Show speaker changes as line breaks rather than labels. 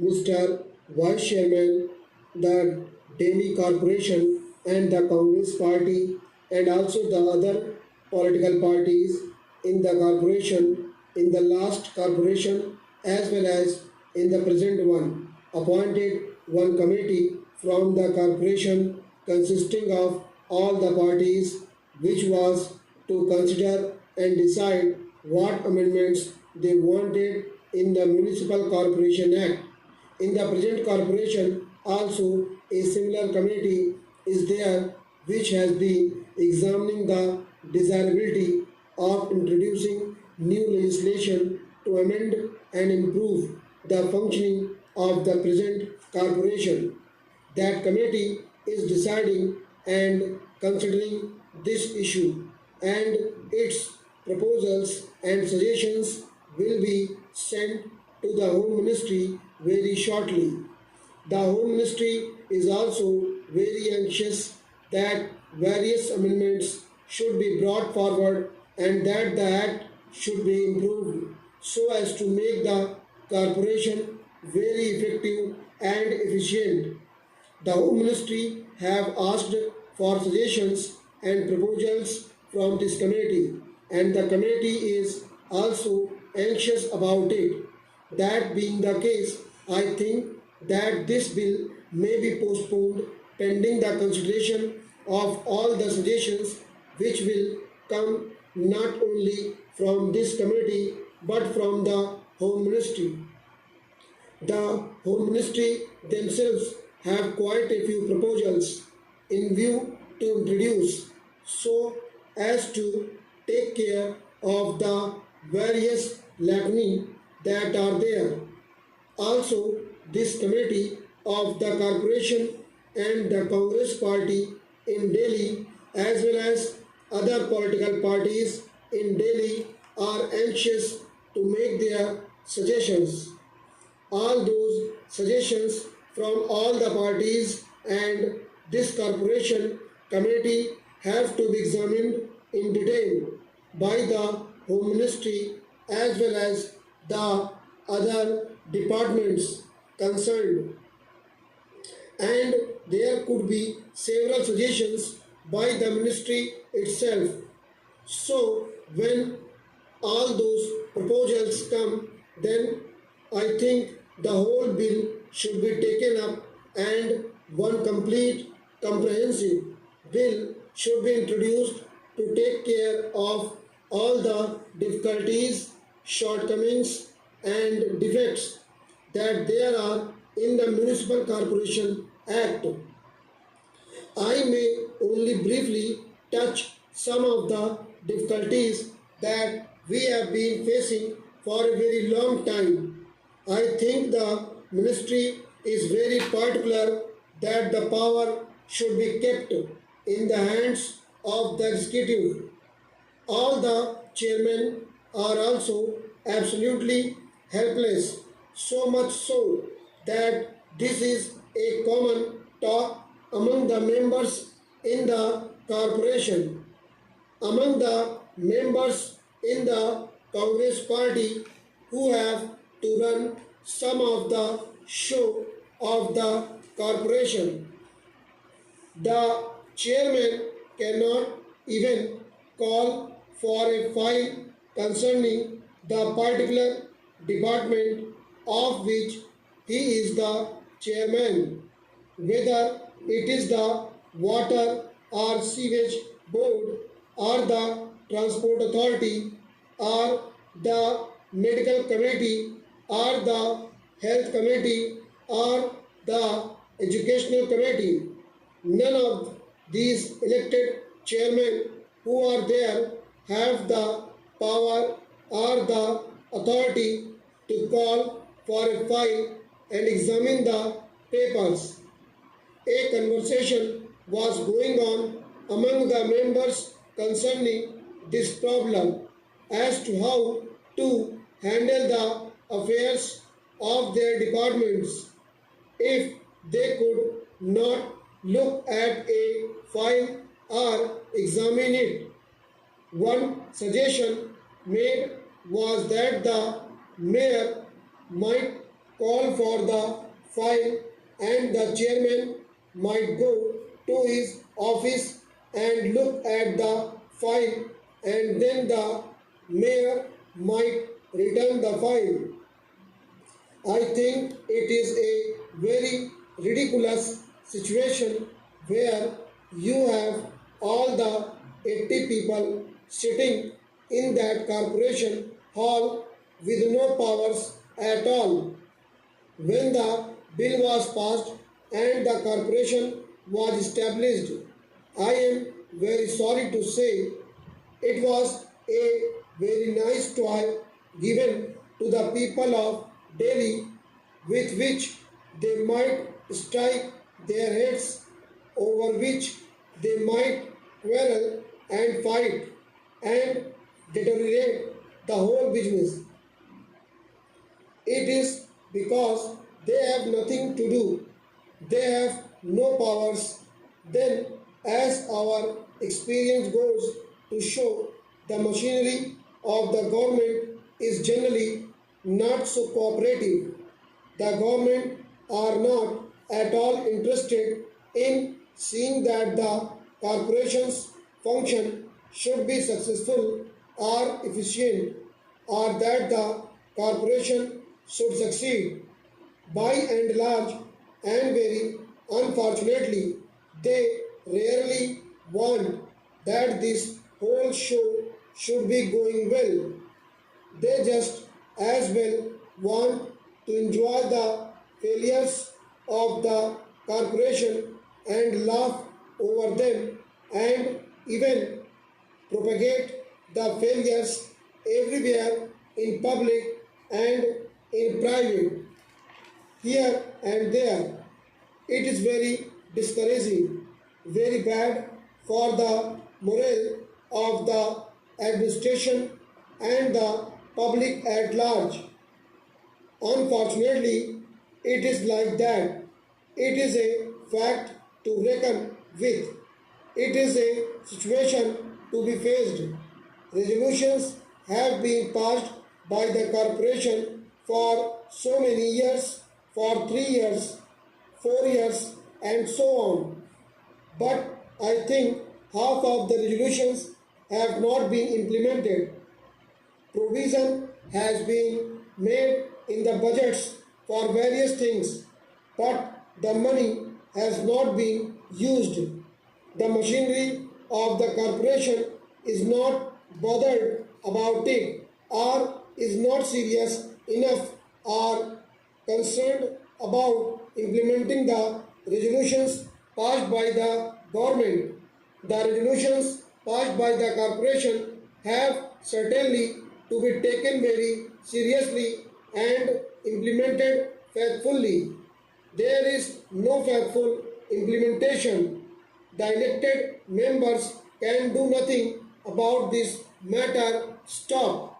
Mr. Vice Chairman, the Delhi Corporation and the Congress Party and also the other political parties in the corporation, in the last corporation as well as in the present one, appointed one committee from the corporation consisting of all the parties, which was to consider and decide what amendments they wanted in the Municipal Corporation Act. In the present corporation, also a similar committee is there which has been examining the desirability of introducing new legislation to amend and improve the functioning of the present corporation. That committee is deciding and considering this issue, and its proposals and suggestions will be sent to the Home Ministry very shortly. The Home Ministry is also very anxious that various amendments should be brought forward and that the Act should be improved so as to make the corporation very effective and efficient. The Home Ministry have asked for suggestions and proposals from this committee, and the committee is also anxious about it. That being the case, I think that this bill may be postponed pending the consideration of all the suggestions which will come not only from this committee but from the Home Ministry. The Home Ministry themselves have quite a few proposals in view to introduce so as to take care of the various lacunae that are there. Also, this committee of the corporation and the Congress party in Delhi as well as other political parties in Delhi are anxious to make their suggestions. All those suggestions from all the parties and this corporation committee have to be examined in detail by the Home Ministry as well as the other departments concerned, and there could be several suggestions by the ministry itself. So when all those proposals come, then I think the whole bill should be taken up and one complete comprehensive bill should be introduced to take care of all the difficulties, shortcomings and defects that there are in the Municipal Corporation Act. I may only briefly touch some of the difficulties that we have been facing for a very long time. I think the ministry is very particular that the power should be kept in the hands of the executive. All the chairmen are also absolutely helpless, so much so that this is a common talk among the members in the corporation. Among the members in the Congress party who have to run some of the show of the corporation, the chairman cannot even call for a file concerning the particular department of which he is the chairman, whether it is the water or sewage board or the transport authority or the medical committee or the health committee or the educational committee. None of these elected chairmen who are there have the power or the authority to call for a file and examine the papers. A conversation was going on among the members concerning this problem as to how to handle the affairs of their departments. If they could not look at a file or examine it, one suggestion made was that the mayor might call for the file and the chairman might go to his office and look at the file and then the mayor might return the file. I think it is a very ridiculous situation where you have all the 80 people sitting in that corporation hall with no powers at all. When the bill was passed and the corporation was established, I am very sorry to say it was a very nice toy given to the people of Delhi with which they might strike their heads, over which they might quarrel and fight and deteriorate the whole business. It is because they have nothing to do, they have no powers. Then, as our experience goes to show, the machinery of the government is generally not so cooperative. The government are not at all interested in seeing that the corporation's function should be successful or efficient, or that the corporation should succeed. By and large, and very unfortunately, they rarely want that this whole show should be going well. They just as well want to enjoy the failures of the corporation and laugh over them and even propagate the failures everywhere in public and in private, here and there. It is very discouraging, very bad for the morale of the administration and the public at large. Unfortunately, it is like that. It is a fact to reckon with. It is a situation to be faced. Resolutions have been passed by the corporation for so many years, for 3 years, 4 years, and so on. But I think half of the resolutions have not been implemented. Provision has been made in the budgets for various things, but the money has not been used. The machinery of the corporation is not bothered about it, or is not serious enough, or concerned about implementing the resolutions passed by the government. The resolutions passed by the corporation have certainly to be taken very seriously and implemented faithfully. There is no faithful implementation. The elected members can do nothing about this matter. Stop.